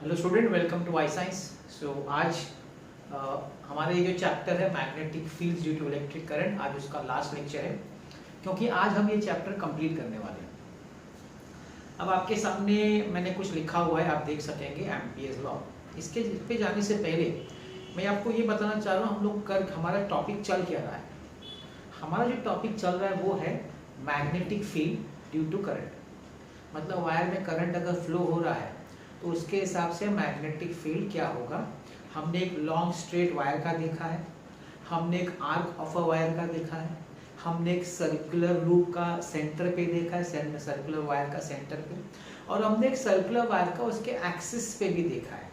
Hello student, welcome to Y science. So आज हमारा ये जो चैप्टर है magnetic fields due to electric current, आज उसका लास्ट लेक्चर है क्योंकि आज हम ये चैप्टर कंप्लीट करने वाले हैं। अब आपके सामने मैंने कुछ लिखा हुआ है, आप देख सकेंगे एम्पियर्स लॉ। इसके पे जाने से पहले मैं आपको ये बताना चाह रहा हूँ हम लोग हमारा टॉपिक चल क्या रहा है। हमारा जो टॉपिक चल रहा है वो है magnetic field due to current. मतलब वायर में करंट अगर फ्लो हो रहा है तो उसके हिसाब से मैग्नेटिक फील्ड क्या होगा। हमने एक लॉन्ग स्ट्रेट वायर का देखा है, हमने एक आर्क ऑफ अ वायर का देखा है, हमने एक सर्कुलर लूप का सेंटर पे देखा है, सर्कुलर वायर का सेंटर पे, और हमने एक सर्कुलर वायर का उसके एक्सिस पे भी देखा है,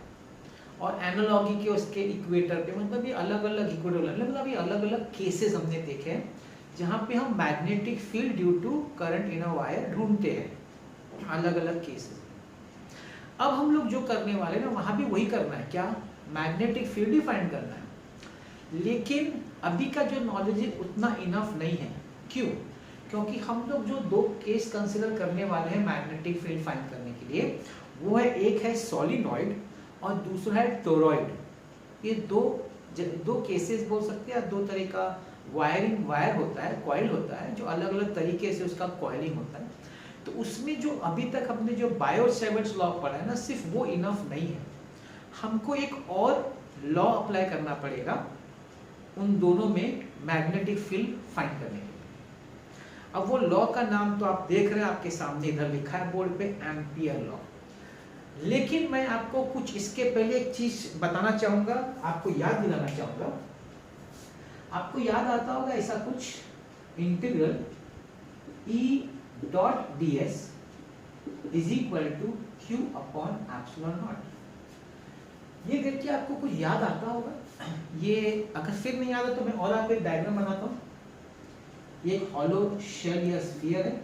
और एनालॉगी के उसके इक्वेटर पे। मतलब ये अलग अलग इक्वेटर, मतलब ये अलग अलग केसेस हमने देखे हैं जहाँ पे हम magnetic field due to current in a wire ढूंढते हैं, अलग अलग केसेस। अब हम लोग जो करने वाले ना वहां भी वही करना है, क्या मैग्नेटिक फील्ड ही फाइंड करना है। लेकिन अभी का जो नॉलेज है उतना इनफ नहीं है। क्यों? क्योंकि हम लोग जो दो केस कंसिडर करने वाले हैं मैग्नेटिक फील्ड फाइंड करने के लिए, वो है एक है सोलिनॉइड और दूसरा है टोरॉइड। ये दो केसेस बोल सकते हैं, दो तरह का वायर होता है, कॉइल होता है, जो अलग अलग तरीके से उसका कॉइलिंग होता है। तो उसमें जो अभी तक हमने जो बायो-सेवर्ट्स लॉ पढ़ा है ना, सिर्फ वो इनफ नहीं है। हमको एक और लॉ अप्लाई करना पड़ेगा उन दोनों में मैग्नेटिक फील्ड फाइंड करने के लिए। अब वो लॉ का नाम तो आप देख रहे हैं, आपके सामने इधर लिखा है बोर्ड पे, एम्पियर लॉ। लेकिन मैं आपको कुछ इसके पहले एक चीज बताना चाहूंगा, आपको याद दिलाना चाहूंगा। आपको याद आता होगा ऐसा कुछ, integral E dot ds is equal to q upon epsilon naught. ये देखिए आपको कुछ याद आता होगा। ये अगर फिर नहीं याद है तो मैं और आपको एक डायग्राम बनाता हूँ। ये एक हॉलो शेल या स्फीयर है,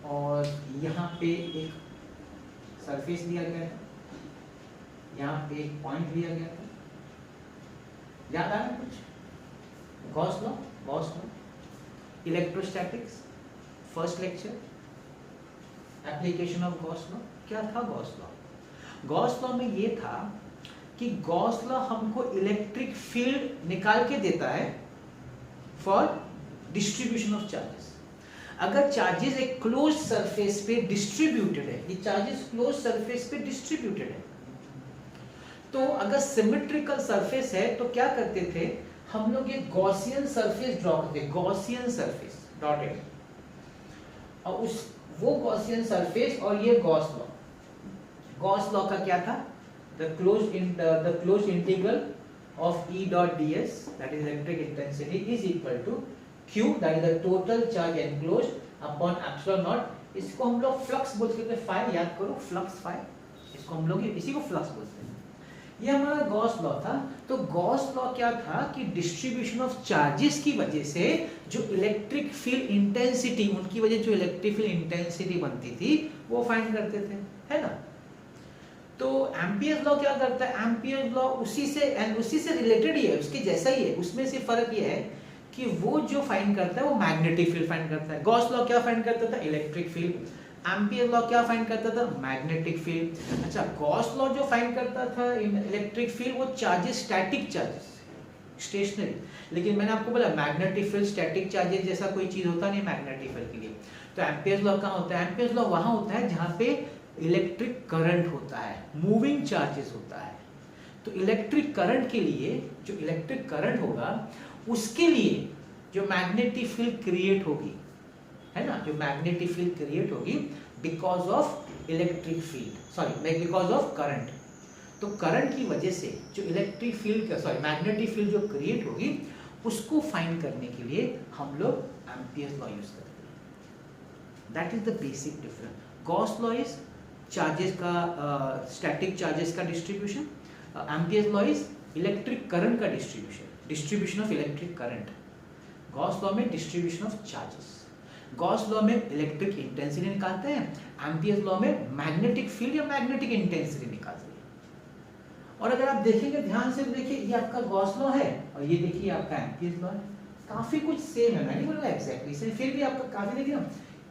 और यहाँ पे एक सरफेस दिया गया था, यहाँ पे एक पॉइंट लिया गया था। याद आ रहा है कुछ? Gauss law, electrostatics, first lecture, application of Gauss law. क्या था गॉस लॉ? गॉस लॉ में ये था कि गॉस लॉ हमको इलेक्ट्रिक फील्ड निकाल के देता है फॉर डिस्ट्रीब्यूशन ऑफ चार्जेस। अगर चार्जेस एक क्लोज सरफेस पे डिस्ट्रीब्यूटेड है, ये चार्जेस क्लोज सरफेस पे डिस्ट्रीब्यूटेड है, तो अगर सिमेट्रिकल सरफेस है तो क्या करते थे हम लोग, एक गॉसियन सरफेस ड्रॉ करते, गॉसियन सरफेस डॉटेड, और वो गॉसियन सरफेस और ये गॉस लॉ। गॉस लॉ का क्या था? The close integral of E dot ds, that is electric intensity, is equal to Q, that is the total charge enclose upon epsilon naught. इसको हम लोग फ्लक्स बोलते थे, फाई, याद करो, फ्लक्स फाई, इसको हम लोग इसी को फ्लक्स बोलते हैं। ये हमारा गॉस लॉ था। तो गॉस लॉ क्या था कि डिस्ट्रीब्यूशन ऑफ चार्जेस की वजह से जो इलेक्ट्रिक फील्ड इंटेंसिटी, उनकी वजह जो इलेक्ट्रिक फील्ड इंटेंसिटी बनती थी वो फाइंड करते थे, है ना। तो एम्पियर्स लॉ क्या करता है? एम्पियर्स लॉ उसी से रिलेटेड ही है, उसके जैसा ही है। उसमें से फर्क ये है कि वो जो फाइंड करता है वो मैग्नेटिक फील्ड फाइंड करता है। गॉस लॉ क्या फाइंड करता था? Electric field. एम्पियर लॉ क्या फाइंड करता था? Magnetic field. अच्छा, गॉस लॉ जो फाइंड करता था इलेक्ट्रिक फील्ड, वो चार्जेस, स्टैटिक चार्जेस, स्टेशनरी। लेकिन मैंने आपको बोला मैग्नेटिक फील्ड स्टैटिक चार्जेस जैसा कोई चीज होता नहीं मैग्नेटिक फील्ड के लिए। तो एम्पियर लॉ कहाँ होता है? एम्पियर लॉ वहां होता है जहां पे इलेक्ट्रिक करंट होता है, मूविंग चार्जेस होता है। तो इलेक्ट्रिक करंट के लिए, जो इलेक्ट्रिक करंट होगा उसके लिए जो मैग्नेटिक फील्ड क्रिएट होगी, है ना, जो मैग्नेटिक फील्ड क्रिएट होगी because of electric field, sorry because of current. तो करंट की वजह से जो इलेक्ट्रिक फील्ड का, सॉरी मैग्नेटिक फील्ड जो क्रिएट होगी, उसको फाइंड करने के लिए हम लोग एम्पियर्स लॉ यूज करते हैं। That is the basic difference. Gauss law is charges का, स्टैटिक चार्जेस का distribution. Ampere's law is electric current का distribution of electric current. Gauss law में distribution of charges. Gauss law में electric intensity निकालते हैं, Ampere's law में magnetic field या magnetic intensity निकालते हैं। और अगर आप देखेंगे ध्यान से, देखिए ये आपका गॉस लॉ है और ये देखिए आपका एम्पियर्स लॉ है, काफी कुछ सेम है, मैं नहीं बोल रहा एग्जैक्टली सेम, फिर भी आपका काफी, देखिए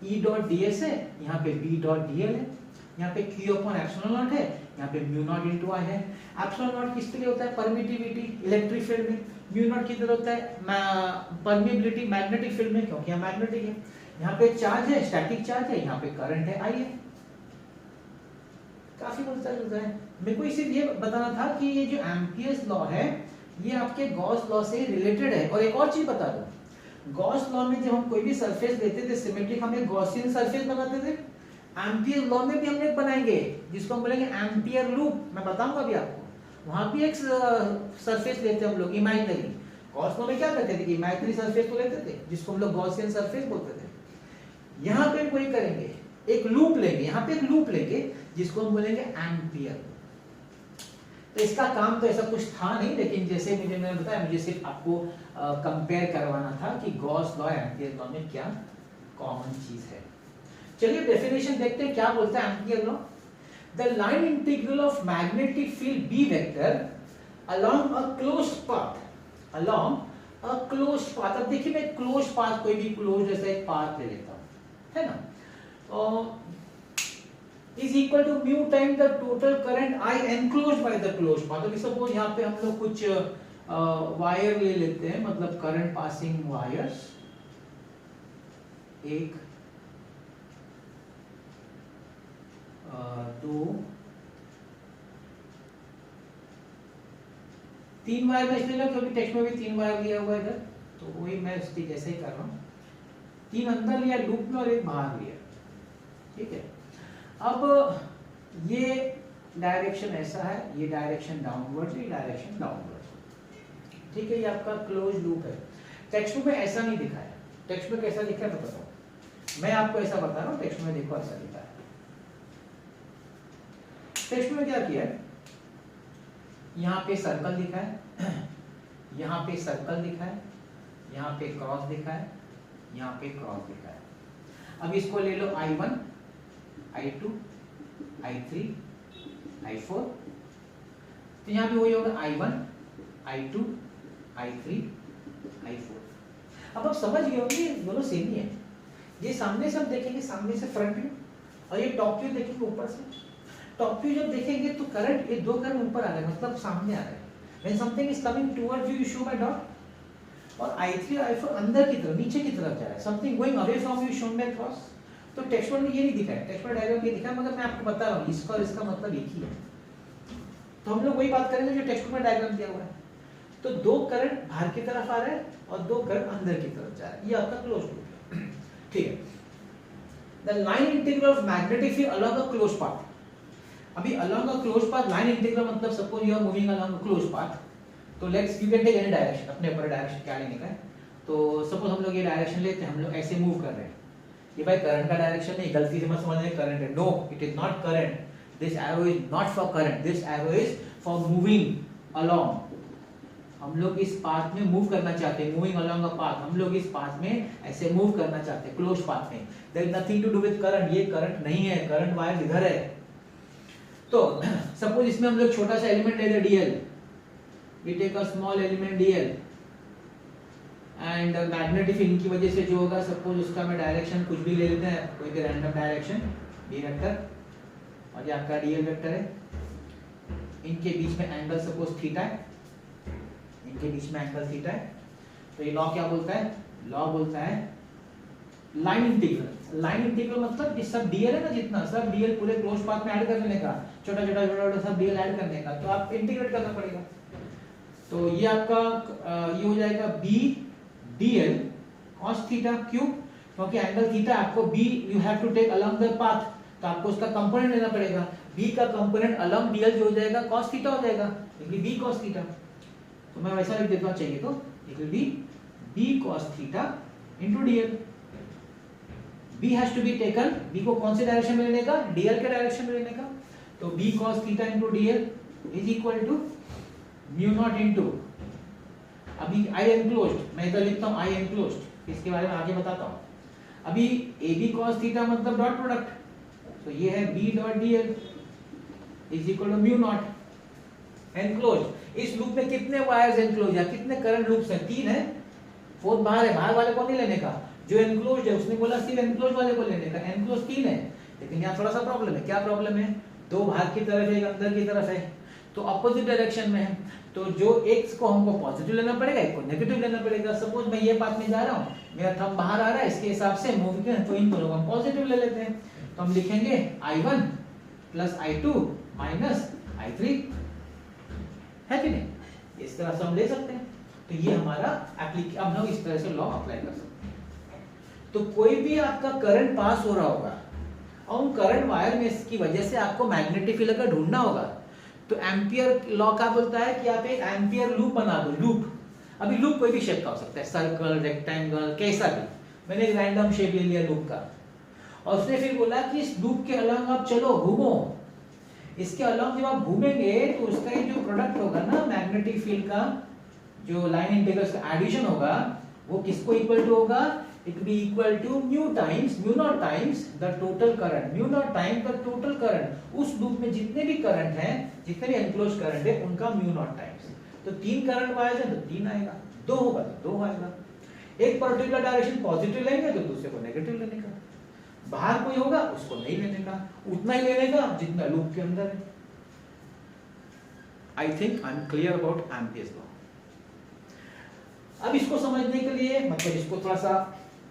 E डॉट ds है, यहाँ पे B डॉट dl है, यहाँ पे Q अपॉन एप्सिलॉन नॉट है, यहाँ पे म्यू नॉट इनटू I है। एप्सिलॉन नॉट किसके लिए होता है? परमिटिविटी इलेक्ट्रिक फील्ड में। म्यू नॉट किधर होता है? परमिबिलिटी मैग्नेटिक फील्ड में, क्योंकि यहाँ मैग्नेटिक है। यहाँ पे चार्ज है, स्टैटिक चार्ज है, यहाँ पे करंट है, I है। काफी मिलता जुलता है। मेरे को इसीलिए बताना था कि ये जो एम्पियर्स लॉ है ये आपके गॉस लॉ से रिलेटेड है। और एक और चीज बता दूं, गॉस लॉ में जब हम कोई भी सरफेस लेते थे सिमेट्रिक, हम एक गॉसियन सरफेस बनाते थे। एम्पियर लॉ में भी हम एक बनाएंगे जिसको हम बोलेंगे एम्पियर लूप, मैं बताऊंगा अभी आपको। वहां भी एक सरफेस लेते हम लोग इमेजिनरी। गॉस लॉ में क्या करते थे कि इमेजिनरी सरफेस को लेते थे जिसको हम लोग गॉसियन सरफेस बोलते थे। यहाँ पे कोई करेंगे, एक लूप लेंगे, यहाँ पे एक लूप लेंगे जिसको हम बोलेंगे एम्पियर। तो इसका काम तो ऐसा कुछ था नहीं, लेकिन जैसे मैंने बताया, मुझे सिर्फ आपको कंपेयर करवाना था कि गॉस लॉ एम्पियर लॉ में क्या कॉमन चीज है। चलिए डेफिनेशन देखते हैं क्या बोलता है ampere law. The line integral of magnetic field B vector along a closed path, along a closed path. अब देखिए मैं क्लोज्ड पाथ, कोई भी क्लोज्ड जैसा एक पाथ ले लेता हूं, है ना, is equal to mu times the total current I enclosed by the closed path। अभी सपोज यहाँ पे हम लोग कुछ वायर ले लेते हैं, मतलब करंट पासिंग वायर्स, एक, दो, तीन वायर में इसलिए क्योंकि टेक्स्ट में भी तीन वायर लिया हुआ है इधर, तो वही मैं इसकी जैसे ही कर रहा हूँ। तीन अंदर लिया लूप में और एक बाहर लिया, ठीक है। अब ये डायरेक्शन ऐसा है, ये डायरेक्शन डाउनवर्ड, ये डायरेक्शन डाउनवर्ड, ठीक है। ये आपका क्लोज लूप है। टेक्स्ट में ऐसा नहीं दिखा है, टेक्स्ट में कैसा लिखा है मैं बताऊं, मैं आपको ऐसा बता रहा हूं। टेक्स्ट में देखो ऐसा लिखा है। टेक्स्ट में क्या किया है, यहाँ पे सर्कल दिखा है, यहाँ पे सर्कल दिखा है, यहाँ पे क्रॉस दिखा है, यहाँ पे क्रॉस दिखा है। अब इसको ले लो I1, I2, I3, I4, तो यहाँ पे वही होगा I1, I2, I3, I4। अब आप समझ गए होंगे दोनों सेम ही है। ये सामने से हम देखेंगे, सामने से फ्रंट व्यू, और ये टॉप व्यू देखेंगे ऊपर से। टॉप व्यू जब देखेंगे तो करंट, ये दो करंट ऊपर आ रहे हैं, मतलब सामने आ रहे हैं। When something is coming towards you, you show by dot। और I3 और I4 अंदर की तरफ, नीचे की तरफ जा रहा है। Something going away from you, shown by cross। तो टेक्स्ट में ये नहीं दिखा है, टेक्स्ट में डायग्राम ये दिखा है, मगर मैं आपको बता रहा हूँ इसका और इसका मतलब एक ही है। तो हम लोग वही बात करेंगे जो टेक्स्ट में डायग्राम दिया हुआ है। तो दो करंट बाहर की तरफ आ रहे हैं और दो करंट अंदर की तरफ जा रहे हैं, ये आपका क्लोज लूप है, ठीक है। The line integral of magnetic field along a close path. अभी along a close path, line integral मतलब suppose you are moving along a close path, तो let's you can take any direction, अपने ऊपर direction क्या लेने का है। तो सपोज हम लोग ये डायरेक्शन लेते हैं, हम लोग ऐसे मूव कर रहे हैं, ये भाई करंट का डायरेक्शन नहीं, गलती से मत समझना करंट है, no it is not current, this arrow is not for current, this arrow is for moving along. हम लोग इस पाथ में मूव करना चाहते हैं, मूविंग अलोंग अ पाथ, हम लोग इस पाथ में ऐसे मूव करना चाहते हैं, क्लोज पाथ में। There is nothing to do with current, ये करंट नहीं है, करंट वायर इधर है। तो सपोज इसमें हम लोग छोटा सा एलिमेंट ले ले DL, we take a small element DL and magnetic field की वजह से जो होगा, सपोज उसका मैं डायरेक्शन कुछ भी ले लेते हैं, कोई भी रैंडम डायरेक्शन डी वेक्टर, और ये आपका डीएल वेक्टर है। इनके बीच में एंगल सपोज थीटा है, इनके बीच में एंगल थीटा है। तो ये लॉ क्या बोलता है, लॉ बोलता है लाइन इंटीग्रल। लाइन इंटीग्रल मतलब ये सब डीएल है ना, जितना सब डीएल पूरे क्लोज पाथ में ऐड कर लेने का, छोटा छोटा छोटा छोटा सब डीएल ऐड करने का, तो आप इंटीग्रेट करना पड़ेगा। तो ये आपका ये हो जाएगा बी dl cos थीटा, क्यों, क्योंकि एंगल थीटा आपको b you have to take along the path, तो आपको उसका कंपोनेंट लेना पड़ेगा। b का कंपोनेंट along dl जो हो जाएगा cos थीटा हो जाएगा, it will be cos theta. तो मैं वैसा लिख देता हूं, चाहिए तो it will be b cos theta into dl। b has to be taken, b को कौन से डायरेक्शन में लेने का, dl के डायरेक्शन में लेने का। तो b cos theta into dl is equal to mu naught into, अभी I enclosed, मैं इधर लिखता हूँ I enclosed, इसके बारे में आगे बताता हूँ। अभी AB cos थीटा मतलब डॉट प्रोडक्ट, तो ये है B dot DL is equal to mu naught enclosed. इस लूप में कितने वायर्स एनक्लोज है, कितने करंट लूप्स हैं, तीन है, फोर्थ बाहर है, बाहर वाले को नहीं लेने का। जो एनक्लोज है उसने बोला सिर्फ एनक्लोज वाले को लेने का, एनक्लोज 3 है, लेकिन यहाँ थोड़ा सा प्रॉब्लम है। क्या प्रॉब्लम है? दो बाहर की तरफ है, एक अंदर की तरफ है, तो अपोजिट डायरेक्शन में है, तो जो एक को हमको पॉजिटिव लेना पड़ेगा, एक को नेगेटिव लेना पड़ेगा। सपोज मैं ये बात में जा रहा हूँ, मेरा थंब बाहर आ रहा है, इसके हिसाब से मूव के तो इन दोनों को हम पॉजिटिव ले लेते हैं, तो हम लिखेंगे I1 plus I2 minus I3, है कि नहीं? इस तरह से हम ले सकते हैं। तो ये हमारा एप्लीकेशन, अब हम इस तरह से लॉ अप्लाई कर सकते हैं। तो कोई भी आपका करंट पास हो रहा होगा और उन करंट वायर में की वजह से आपको मैग्नेटिक फील्ड अगर ढूंढना होगा, तो एम्पियर लॉ क्या बोलता है कि आप एक एम्पियर लूप बना दो। लूप, अभी लूप कोई भी शेप का हो सकता है, सर्कल, रेक्टेंगल, कैसा भी। मैंने एक रैंडम शेप ले लिया लूप का, और उसने फिर बोला कि इस लूप के अलग आप चलो घूमो। इसके अलग जब आप घूमेंगे तो उसका ये जो प्रोडक्ट होगा ना मैग्नेटिक फील्ड का, जो लाइन इंटीग्रल्स का एडिशन होगा, वो किसको इक्वल टू होगा? It be equal to mu naught times the total current, mu naught times the total current. उस लूप में जितने भी करंट हैं, जितने भी एनक्लोज करंट है, उनका म्यू नॉट टाइम्स। तो 3 करंट वायर्स है तो 3 आएगा, 2 होगा तो 2 आएगा। एक पर्टिकुलर डायरेक्शन पॉजिटिव लेंगे तो दूसरे को नेगेटिव लेने का, बाहर कोई होगा उसको नहीं लेने का, उतना ही लेने का जितना लूप के अंदर है। I think I am clear about Ampere's law. अब इसको समझने के लिए, मतलब इसको थोड़ा सा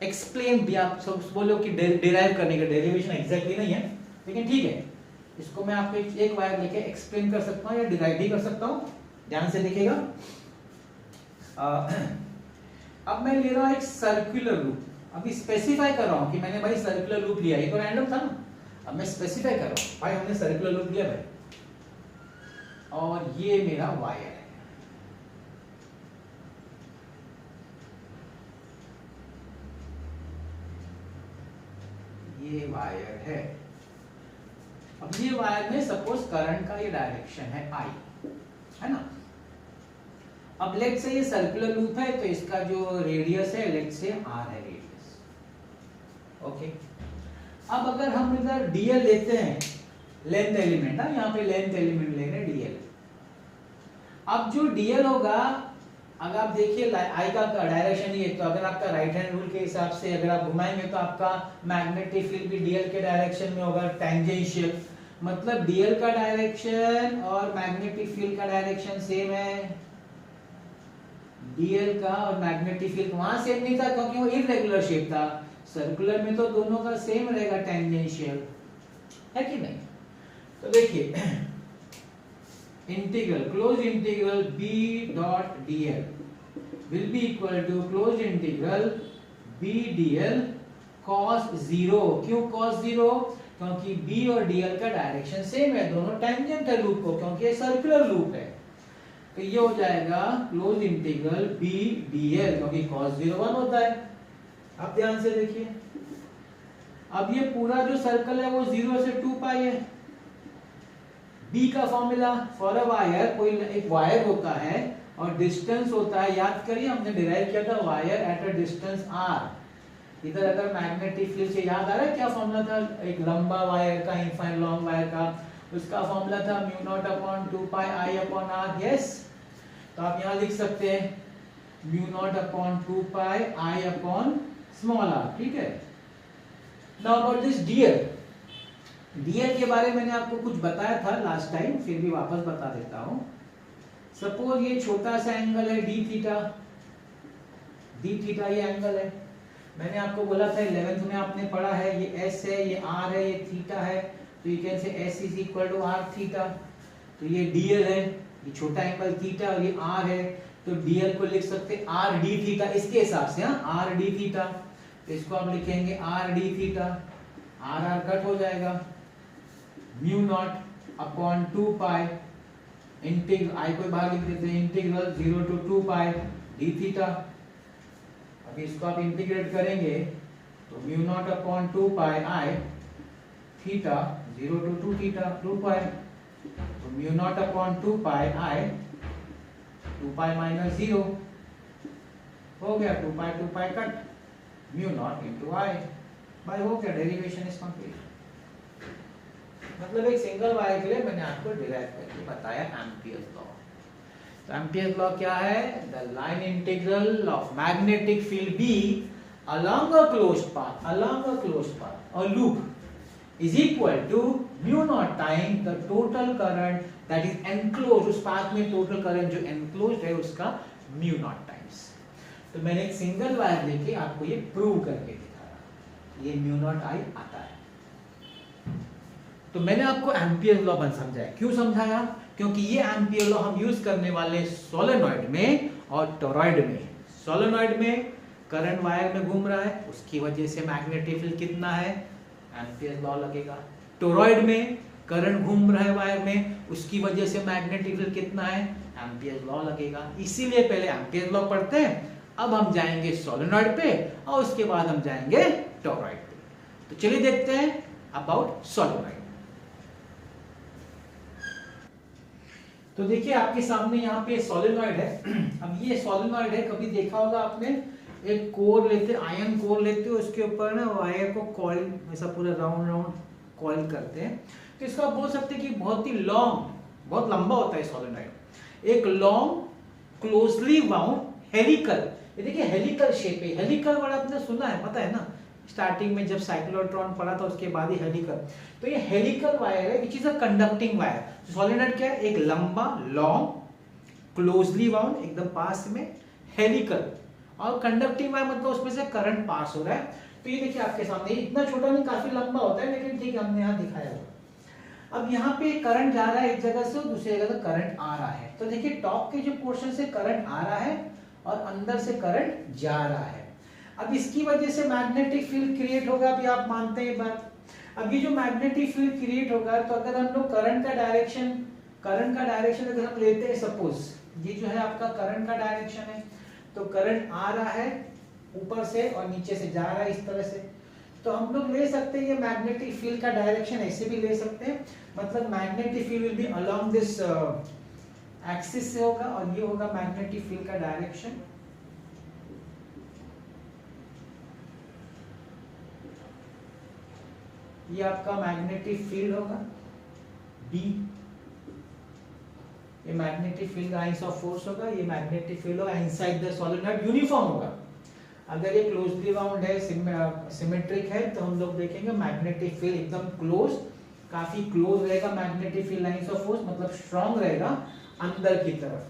एक्सप्लेन भी, आप सब बोलो कि डिराइव करने का, डेरिवेशन एग्जैक्टली नहीं है, लेकिन ठीक है, इसको मैं आपको एक वायर लेके एक्सप्लेन कर सकता हूँ या डिराइव भी कर सकता हूँ। ध्यान से देखिएगा। अब मैं ले रहा हूँ एक सर्कुलर लूप, अभी स्पेसिफाई कर रहा हूँ कि मैंने भाई सर्कुलर लूप लिया, ये तो रैंडम था ना, अब मैं स्पेसिफाई कर रहा हूँ भाई हमने सर्कुलर लूप लिया भाई, और ये मेरा वायर है। ये वायर है। अब ये वायर में सपोज करंट का ये डायरेक्शन है I, है ना। अब लेट से ये सर्कुलर लूप है, तो इसका जो रेडियस है लेट से R है रेडियस, ओके। अब अगर हम इधर dl लेते हैं, लेंथ एलिमेंट, यहाँ पे लेंथ एलिमेंट ले रहे हैं dl। अब जो dl होगा, अगर आप देखिए I का डायरेक्शन ये, तो अगर आपका राइट हैंड रूल के हिसाब से अगर आप घुमाएंगे तो आपका मैग्नेटिक फील्ड भी dl के डायरेक्शन में होगा, टेंजेंशियल। मतलब dl का डायरेक्शन और मैग्नेटिक फील्ड का डायरेक्शन सेम है। dl का और मैग्नेटिक फील्ड वहां सेम नहीं था क्योंकि वो इररेगुलर शेप था, सर्कुलर में तो दोनों का सेम रहेगा, टेंजेंशियल, है कि नहीं। तो देखिए integral, close integral b dot dl will be equal to closed integral b dl cos 0। क्यों cos 0? क्योंकि b और dl का डायरेक्शन सेम है, दोनों टेंजेंट है लूप को, क्योंकि ये सर्कुलर लूप है। तो ये हो जाएगा क्लोज इंटीग्रल b dl, क्योंकि cos 0 1 होता है। अब ध्यान से देखिए, अब ये पूरा जो सर्कल है वो 0 से 2 पाई है। B का फॉर्मूला फॉर अ वायर, कोई एक वायर होता है और डिस्टेंस होता है, याद करिए हमने डिराइव किया था wire at a distance r। इधर अगर मैग्नेटिक फील्ड से याद आ रहा है क्या फॉर्मूला था, एक लंबा वायर का, इनफाइनाइट लॉन्ग वायर का, उसका फॉर्मूला था mu naught upon 2 pi I upon r। Yes, तो आप यहाँ लिख सकते हैं mu naught upon 2 pi I upon small r, ठीक है। Now about this dl, dl के बारे में मैंने आपको कुछ बताया था लास्ट टाइम, फिर भी वापस बता देता हूं। सपोज ये छोटा सा एंगल है d थीटा, ये एंगल है। मैंने आपको बोला था 11th में आपने पढ़ा है, ये s है, ये r है, ये थीटा है, तो you can say s is equal to r theta. तो ये dl है, ये छोटा एंगल थीटा, और ये r है, तो dl को लिख सकते r d थीटा इसके हिसाब से, हाँ r d थीटा। तो इसको आप लिखेंगे r d theta, r cut हो जाएगा, mu naught upon 2 pi integral I को बाहर लिख देते हैं, integral 0 to 2 pi d theta. अब इसको आप इंटीग्रेट करेंगे तो mu naught upon 2 pi I theta 0 to 2 theta 2 pi, तो mu naught upon 2 pi I 2 pi minus 0 हो गया, 2 pi cut, mu naught into I by, हो गया, डेरिवेशन इज कंप्लीट। मतलब एक सिंगल वायर के लिए मैंने आपको डिराइव करके बताया एम्पियर्स लॉ। तो एम्पियर्स लॉ क्या है? The line integral of magnetic field B along a closed path or loop is equal to mu naught time the total current that is enclosed, उस path में total current जो enclosed है उसका mu naught times। तो मैंने एक single wire लेके आपको ये प्रूव करके दिखाया, ये mu naught I आता है। तो मैंने आपको एम्पियर लॉ बन समझाया, क्यों समझाया? क्योंकि ये एम्पियर लॉ हम यूज करने वाले सोलेनॉइड में और टोरॉइड में। सोलेनॉइड में करंट वायर में घूम रहा है, उसकी वजह से मैग्नेटिक फील्ड कितना है, एम्पियर लॉ लगेगा। टोरॉइड में करंट घूम रहा है वायर में, उसकी वजह से मैग्नेटिक फील्ड कितना है, एम्पियर लॉ लगेगा। इसीलिए पहले एम्पियर लॉ पढ़ते हैं, अब हम जाएंगे सोलेनॉइड पे और उसके बाद हम जाएंगे टोरॉइड पे। तो चलिए देखते हैं अबाउट सोलेनॉइड। तो देखिए आपके सामने यहाँ पे सोलेनॉइड है। अब ये सोलेनॉइड है, कभी देखा होगा आपने, एक कोर लेते, आयरन कोर लेते हो, उसके ऊपर ना वायर को कॉइल ऐसा पूरा राउंड राउंड कॉइल करते हैं। तो इसको आप बोल सकते हैं कि बहुत ही लॉन्ग, बहुत लंबा होता है सोलेनॉइड। एक लॉन्ग क्लोजली वाउंड हेलिकल, ये देखिए हेलिकल शेप है। हेलिकल वर्ड आपने सुना है, पता है ना, स्टार्टिंग में जब साइक्लोट्रॉन पढ़ा था उसके बाद ही हेलिकल। तो ये हेलिकल वायर है which is a conducting wire. Solenoid क्या है, एक लंबा लॉन्ग क्लोजली वाउंड एकदम पास में हेलिकल, और कंडक्टिंग वायर मतलब उसमें से करंट पास हो रहा है। तो ये देखिए आपके सामने, इतना छोटा नहीं, काफी लंबा होता है, लेकिन ठीक है हमने यहाँ दिखाया हुआ। अब यहाँ पे करंट जा रहा है एक जगह से और दूसरी जगह से करंट आ रहा है। तो देखिए टॉप के जो पोर्शन से करंट आ रहा है और अंदर से करंट जा रहा है। अब इसकी वजह से मैग्नेटिक फील्ड क्रिएट होगा, अभी आप मानते हैं बात। अब ये जो मैग्नेटिक फील्ड क्रिएट होगा, तो अगर हम लोग करंट का डायरेक्शन अगर हम लेते हैं, सपोज ये जो है आपका करंट का डायरेक्शन है, तो करंट आ रहा है ऊपर से और नीचे से जा रहा है इस तरह से। तो हम लोग ले सकते हैं ये मैग्नेटिक फील्ड का डायरेक्शन ऐसे भी ले सकते हैं, मतलब magnetic field will be along this axis से होगा और ये होगा मैग्नेटिक फील्ड का डायरेक्शन। ये आपका मैग्नेटिक फील्ड होगा B, ये मैग्नेटिक फील्ड का लाइंस ऑफ फोर्स होगा, ये मैग्नेटिक फील्ड होगा इनसाइड द सोलेनॉइड, यूनिफॉर्म होगा। अगर ये क्लोजली वाउंड है, सिमेट्रिक है, तो हम लोग देखेंगे मैग्नेटिक फील्ड एकदम क्लोज, काफी क्लोज रहेगा magnetic field lines of force, मतलब स्ट्रांग रहेगा अंदर की तरफ।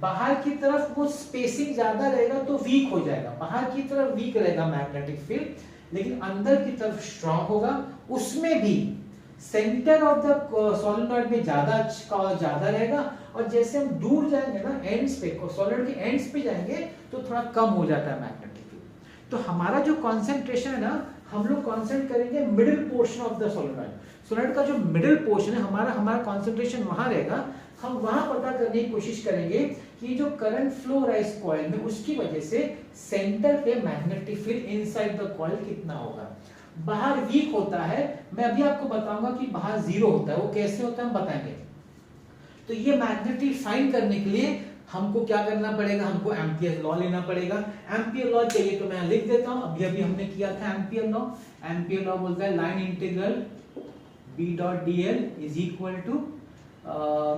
बाहर की तरफ वो स्पेसिंग ज्यादा रहेगा तो वीक हो जाएगा, बाहर की तरफ वीक रहेगा मैग्नेटिक फील्ड, लेकिन अंदर की तरफ स्ट्रांग होगा। उसमें भी सेंटर ऑफ द सोलेनॉइड में ज्यादा रहेगा, और जैसे हम दूर जाएंगे ना एंड्स पे, सोलेनॉइड के एंड्स पे जाएंगे तो थोड़ा कम हो जाता है मैग्नेटिक फील्ड। तो हमारा जो कंसंट्रेशन है ना, हम लोग कंसंट्रेट करेंगे middle portion of the solenoid. Solenoid का जो मिडिल पोर्शन है हमारा कंसंट्रेशन वहां रहेगा। हम वहां पता करने की कोशिश करेंगे कि जो करंट फ्लो हो रहा है इस कॉइल में, उसकी वजह से सेंटर पे magnetic field inside the coil कितना होगा। बाहर वीक होता है, मैं अभी आपको बताऊंगा कि बाहर जीरो होता है, वो कैसे होता है हम बताएंगे। तो ये मैग्नेटिक फाइंड करने के लिए हमको क्या करना पड़ेगा, हमको एम्पियर लॉ लेना पड़ेगा। एम्पियर लॉ चाहिए तो मैं लिख देता हूं, अभी हमने किया था एम्पियर लॉ। एम्पियर लॉ बोलता है line integral B.dl is equal to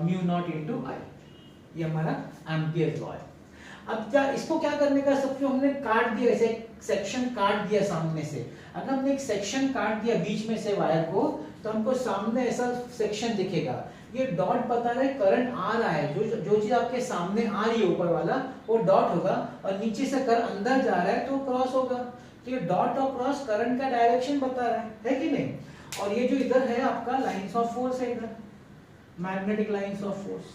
mu naught into I, ये हमारा एम्पियर लॉ है। अब क्या इसको क्या करने का, सबको हमने काट दिया, ऐसे सेक्शन काट दिया सामने से। अगर हमने एक सेक्शन काट दिया बीच में से वायर को, तो हमको सामने ऐसा सेक्शन दिखेगा। ये डॉट बता रहा है करंट आ रहा है, जो चीज आपके सामने आ रही है ऊपर वाला वो डॉट होगा, और नीचे से करंट अंदर जा रहा है तो क्रॉस होगा। तो ये डॉट और क्रॉस करंट का डायरेक्शन बता रहा है कि नहीं। और ये जो इधर है आपका लाइंस ऑफ फोर्स है, इधर मैग्नेटिक लाइंस ऑफ फोर्स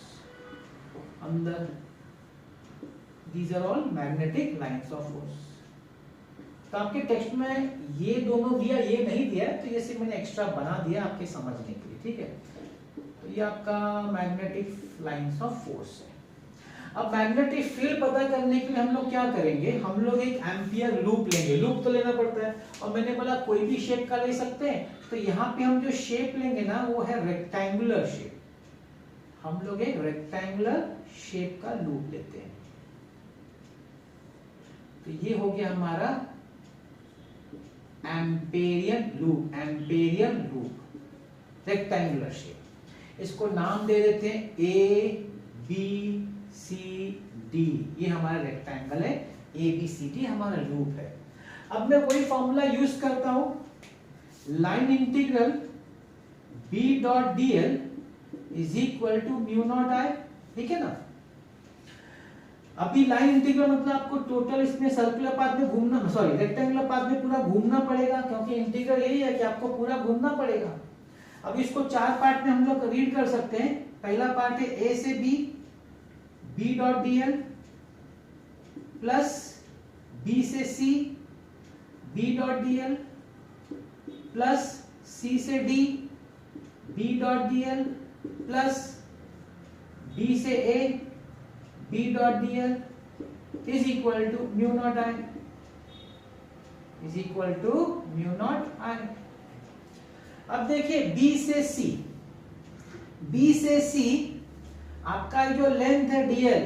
अंदर, these are all magnetic lines of force। तो आपके टेक्स्ट में ये दोनों दिया, ये नहीं दिया है, तो ये सिर्फ मैंने एक्स्ट्रा बना दिया आपके समझने के लिए, ठीक है। तो ये आपका मैग्नेटिक लाइंस ऑफ फोर्स है। अब मैग्नेटिक फील्ड पता करने के लिए हम लोग क्या करेंगे, हम लोग एक एम्पियर लूप लेंगे। लूप तो लेना पड़ता है, और मैंने बोला कोई भी शेप का ले सकते हैं। तो यहाँ पे हम जो शेप लेंगे ना, वो है रेक्टेंगुलर शेप। हम लोग एक रेक्टेंगुलर शेप का लूप लेते हैं। तो ये हो गया हमारा एम्पेरियन लूप, रेक्टेंगुलर शेप। इसको नाम दे देते हैं ABCD। ये हमारा रेक्टेंगल है, ABCD हमारा लूप है। अब मैं वही फॉर्मूला यूज करता हूं, line integral B dot dl is equal to mu naught I, ठीक है ना। अभी लाइन इंटीग्रल मतलब आपको टोटल इसमें सर्कुलर पाथ में घूमना, सॉरी रेक्टेंगुलर पाथ में पूरा घूमना पड़ेगा, क्योंकि इंटीग्रल यही है कि आपको पूरा घूमना पड़ेगा। अब इसको चार पार्ट में हम लोग रीड कर सकते हैं। पहला पार्ट है A से B, B dot dl plus B से C, B dot dl plus C से D, B dot dl plus B से A, B dot dl is equal to mu naught I, is equal to mu naught I. अब देखिए B से C, B से C आपका जो length है dl,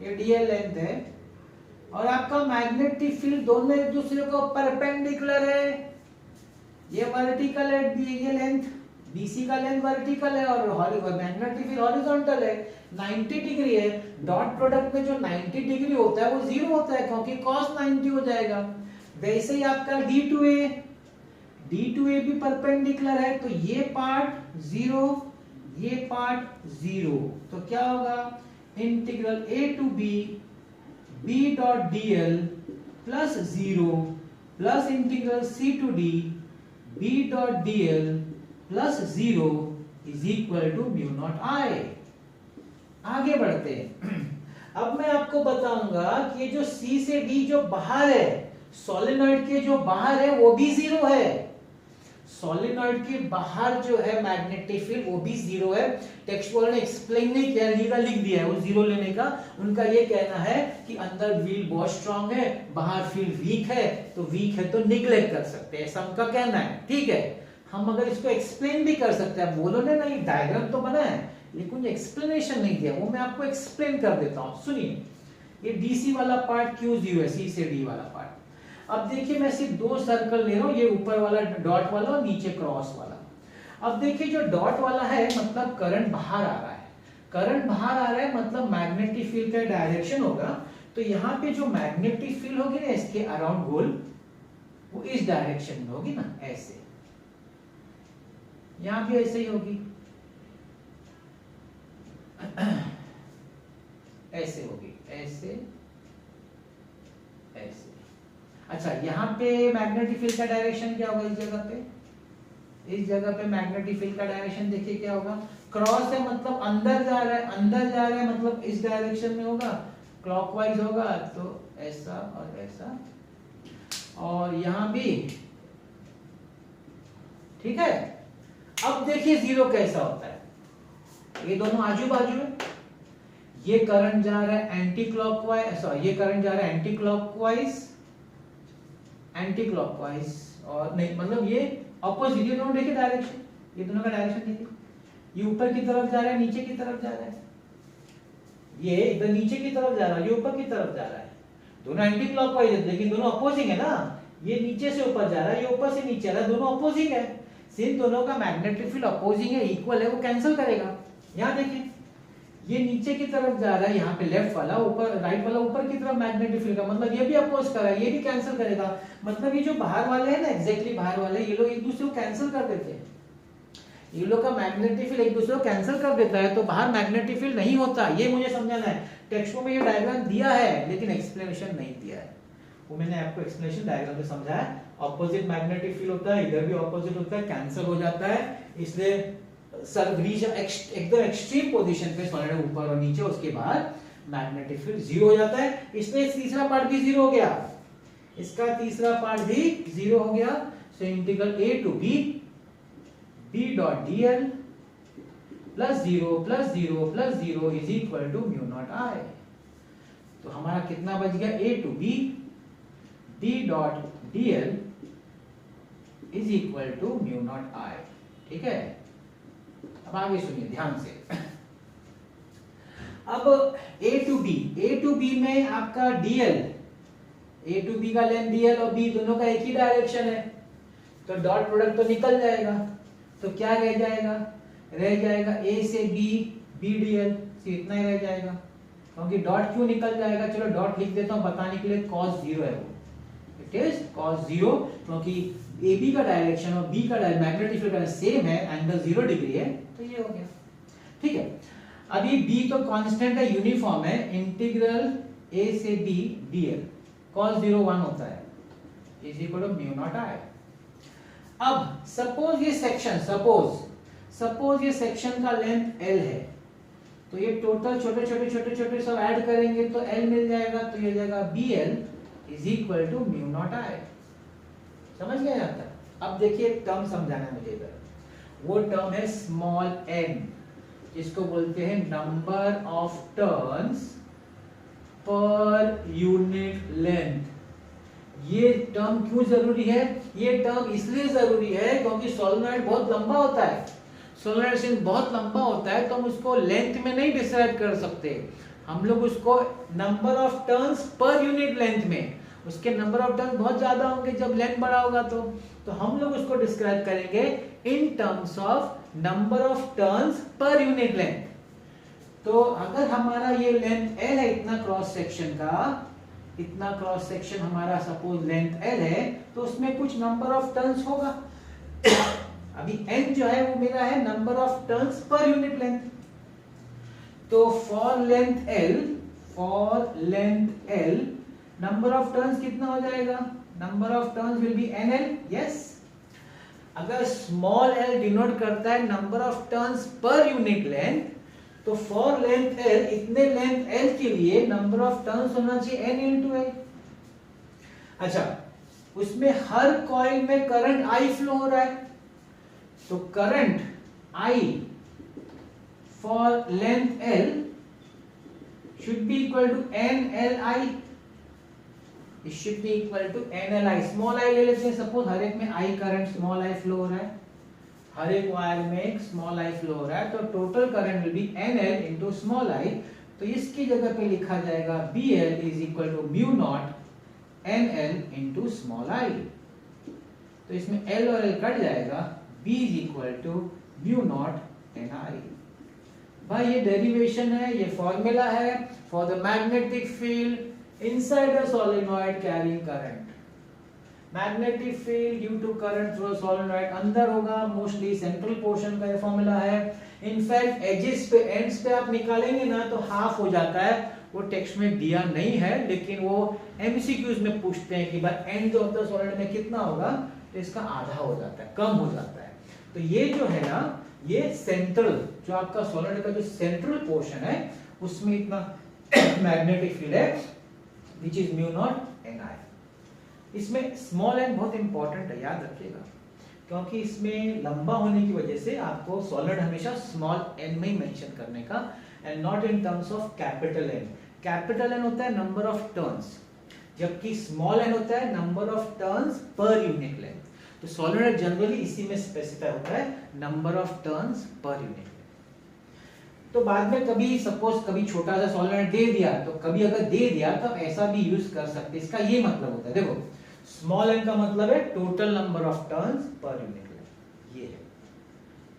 ये dl लेंथ है, और आपका मैग्नेटिक फील्ड दोनों एक दूसरे को परपेंडिकुलर है। ये वर्टिकल है, ये लेंथ BC का लेंथ वर्टिकल है और मैग्नेटिक फील्ड हॉरिजॉन्टल है, 90 डिग्री है। डॉट प्रोडक्ट में जो 90 डिग्री होता है वो जीरो होता है, क्योंकि cos 90 हो जाएगा। वैसे ही आपका D2A भी परपेंडिकुलर है, तो ये पार्ट जीरो, ये पार्ट जीरो, तो क्या होगा, integral A to B B dot dl plus zero plus integral C to D B dot dl plus zero is equal to mu naught I. आगे बढ़ते हैं। अब मैं आपको बताऊंगा कि ये जो C से D जो बाहर है, सोलेनॉइड के जो बाहर है वो भी जीरो है। सोलेनॉइड के बाहर जो है मैग्नेटिक फील्ड वो भी जीरो है। टेक्स्ट वाले ने एक्सप्लेन नहीं किया, लिख दिया है वो जीरो लेने का। उनका ये कहना है कि अंदर फील्ड बहुत स्ट्रांग है, बाहर फील्ड वीक है, तो वीक है तो निग्लेक्ट कर सकते हैं, ऐसा उनका कहना है। ठीक है, हम अगर इसको एक्सप्लेन भी कर सकते हैं। बोलो ने नहीं, डायग्राम तो बना है लेकिन एक्सप्लेनेशन नहीं दिया, वो मैं आपको एक्सप्लेन कर देता हूं। सुनिए, ये DC वाला पार्ट क्यों जीरो है, C से D वाला पार्ट। अब देखिए मैं सिर्फ दो सर्कल ले रहा हूं, ये ऊपर वाला डॉट वाला और नीचे क्रॉस वाला। अब देखिए जो डॉट वाला है मतलब करंट बाहर आ रहा है, करंट बाहर आ रहा है मतलब मैग्नेटिक फील्ड का डायरेक्शन होगा। तो यहाँ पे जो मैग्नेटिक फील्ड होगी ना इसके अराउंड गोल, वो इस डायरेक्शन में होगी ना, ऐसे। यहां भी ऐसे ही होगी, ऐसे होगी, ऐसे ऐसे। अच्छा, यहाँ पे मैग्नेटिक फील्ड का डायरेक्शन क्या होगा, इस जगह पे, इस जगह पे मैग्नेटिक फील्ड का डायरेक्शन देखिए क्या होगा, क्रॉस है मतलब अंदर जा रहा है, अंदर जा रहा है मतलब इस डायरेक्शन में होगा, क्लॉकवाइज होगा तो ऐसा और ऐसा, और यहां भी। ठीक है, अब देखिए जीरो कैसा होता है, ये दोनों आजू बाजू है, ये करंट जा रहा है एंटी क्लॉकवाइज, सॉरी ये करंट जा रहा है एंटी क्लॉकवाइज, एंटी क्लॉकवाइज, और नहीं मतलब ये ऑपोजिट, ये दोनों देखिए डायरेक्शन, ये दोनों का डायरेक्शन देखिए, ये ऊपर की तरफ जा रहा है, नीचे की तरफ जा रहा है, ये इधर नीचे की तरफ जा रहा है, ये ऊपर की तरफ जा रहा है। दोनों एंटी क्लॉकवाइज है लेकिन दोनों अपोजिंग है ना, ये नीचे से ऊपर जा रहा है, ये ऊपर से नीचे आ रहा है, दोनों अपोजिंग है। सिंस दोनों का मैग्नेटिक फील्ड अपोजिंग है, इक्वल है, वो कैंसिल करेगा। यहाँ देखिए ये नीचे की तरफ जा रहा है, यहाँ पे लेफ्ट वाला, ऊपर राइट वाला ऊपर की तरफ मैग्नेटिक फील्ड का, मतलब ये भी अपोज कर रहा है, ये भी कैंसिल करेगा। मतलब ये जो बाहर वाले हैं ना, एग्जैक्टली बाहर वाले, ये लोग एक दूसरे को कैंसिल कर देते हैं, ये लोग का मैग्नेटिक फील्ड एक दूसरे को कैंसिल कर देता है, तो बाहर मैग्नेटिक फील्ड नहीं होता। ये मुझे समझाना है। टेक्स्ट में ये डायग्राम दिया है लेकिन एक्सप्लेनेशन नहीं दिया है, वो मैंने आपको एक्सप्लेनेशन डायग्राम में समझाया। ऑपोजिट मैग्नेटिक फील्ड होता है, इधर भी ऑपोजिट होता है, कैंसिल हो जाता है, इसलिए सर रीच एकदम एक्सट्रीम पोजीशन पे सॉलिड ऊपर और नीचे, उसके बाद मैग्नेटिक फील्ड जीरो हो जाता है। इसलिए तीसरा पार्ट भी जीरो हो गया, इसका तीसरा पार्ट भी जीरो हो गया। So integral A to B B dot dl plus zero plus zero plus zero is equal to mu naught I. तो हमारा कितना बच गया, A to B B dot dl is equal to mu naught I. ठीक है, अब आगे सुनिए ध्यान से। अब A टू B में आपका dl, A टू B का लेंथ dl और B दोनों का एक ही डायरेक्शन है, तो डॉट प्रोडक्ट तो निकल जाएगा। तो क्या रह जाएगा, रह जाएगा A से B B dl, इतना ही रह जाएगा। क्योंकि डॉट क्यों निकल जाएगा, चलो डॉट लिख देता हूं बताने के लिए, cos जीरो है वो, इट इज cos 0, क्योंकि AB का डायरेक्शन और B का मैग्नेटिक फील्ड का सेम है, एंगल 0 डिग्री है, तो ये हो गया। ठीक है, अभी B तो कांस्टेंट है, यूनिफॉर्म है, इंटीग्रल A से B dl cos 0 1 होता है is equal to mu naught I। अब सपोज ये सेक्शन सपोज ये सेक्शन का लेंथ L है, तो ये टोटल छोटे छोटे छोटे छोटे सब ऐड करेंगे तो L मिल जाएगा, तो ये जाएगा BL is equal to mu naught I। समझ गया यहाँ तक? अब देखिए एक टर्म समझाना है मुझे इधर, वो टर्म है स्मॉल n, जिसको बोलते हैं number of turns per unit length. ये टर्म क्यों जरूरी है? ये टर्म इसलिए जरूरी है क्योंकि सोलेनॉइड बहुत लंबा होता है, सोलेनॉइड सिंक बहुत लंबा होता है, तो हम उसको लेंथ में नहीं डिस्क्राइब कर सकते, हम लोग उसको number of turns per unit length में, उसके नंबर ऑफ टर्न बहुत ज्यादा होंगे जब लेंथ बड़ा होगा, तो हम लोग उसको डिस्क्राइब करेंगे in terms of number of turns per unit length. तो अगर हमारा ये लेंथ L है, इतना क्रॉस सेक्शन का, इतना क्रॉस सेक्शन हमारा सपोज लेंथ L है, तो उसमें कुछ नंबर ऑफ टर्न्स होगा। अभी n जो है वो मेरा है number of turns per unit length, तो for length L number of turns कितना हो जाएगा? Number of turns will be NL। Yes, अगर स्मॉल l डिनोट करता है number of turns per unit length, तो फॉर लेंथ L, इतने length L के लिए नंबर ऑफ टर्न्स होना चाहिए N into L। अच्छा, उसमें हर कॉइल में करंट I फ्लो हो रहा है, तो current I for length L should be equal to NLI, it should be equal to NLI। Small I ले लेते हैं, सपोज हर एक में I current small I flow हो रहा है, हर एक वायर में एक स्मॉल I फ्लो हो रहा है, तो total current will be NL into small I, तो इसकी जगह पे लिखा जाएगा BL is equal to mu naught NL into small I। तो इसमें L और L कट जाएगा, B is equal to mu naught NI। भाई ये डेरिवेशन है, ये फॉर्मूला है for the magnetic field inside a solenoid carrying current. Magnetic field due to current through solenoid अंदर होगा, मोस्टली सेंट्रल पोर्शन का ये फॉर्मूला है। इनफैक्ट एजेस पे, एंड्स पे आप निकालेंगे ना तो हाफ हो जाता है, वो टेक्स्ट में दिया नहीं है, लेकिन वो एमसीक्यूज में पूछते हैं कि भाई एंड ऑफ द सोलेनॉइड में कितना होगा, तो इसका आधा हो जाता है, कम हो जाता है। तो ये जो है ना, ये सेंट्रल जो आपका सोलेनॉइड का जो सेंट्रल पोर्शन है उसमें इतना मैग्नेटिक फील्ड है which is mu naught NI। इसमें स्मॉल n बहुत इंपॉर्टेंट है, याद रखिएगा, क्योंकि इसमें लंबा होने की वजह से आपको सॉलिड हमेशा स्मॉल n में ही मेंशन करने का, and not in terms of capital N। Capital N होता है नंबर ऑफ टर्न्स, जबकि स्मॉल n होता है number of turns per unit length. तो सॉलिड जनरली इसी में स्पेसिफाई होता है number of turns per unit. तो बाद में कभी सपोज कभी छोटा सा सॉलिड दे दिया, तो कभी अगर दे दिया तो ऐसा भी यूज कर सकते, इसका ये मतलब होता है, देखो स्मॉल n का मतलब है total number of turns per unit length, ये है।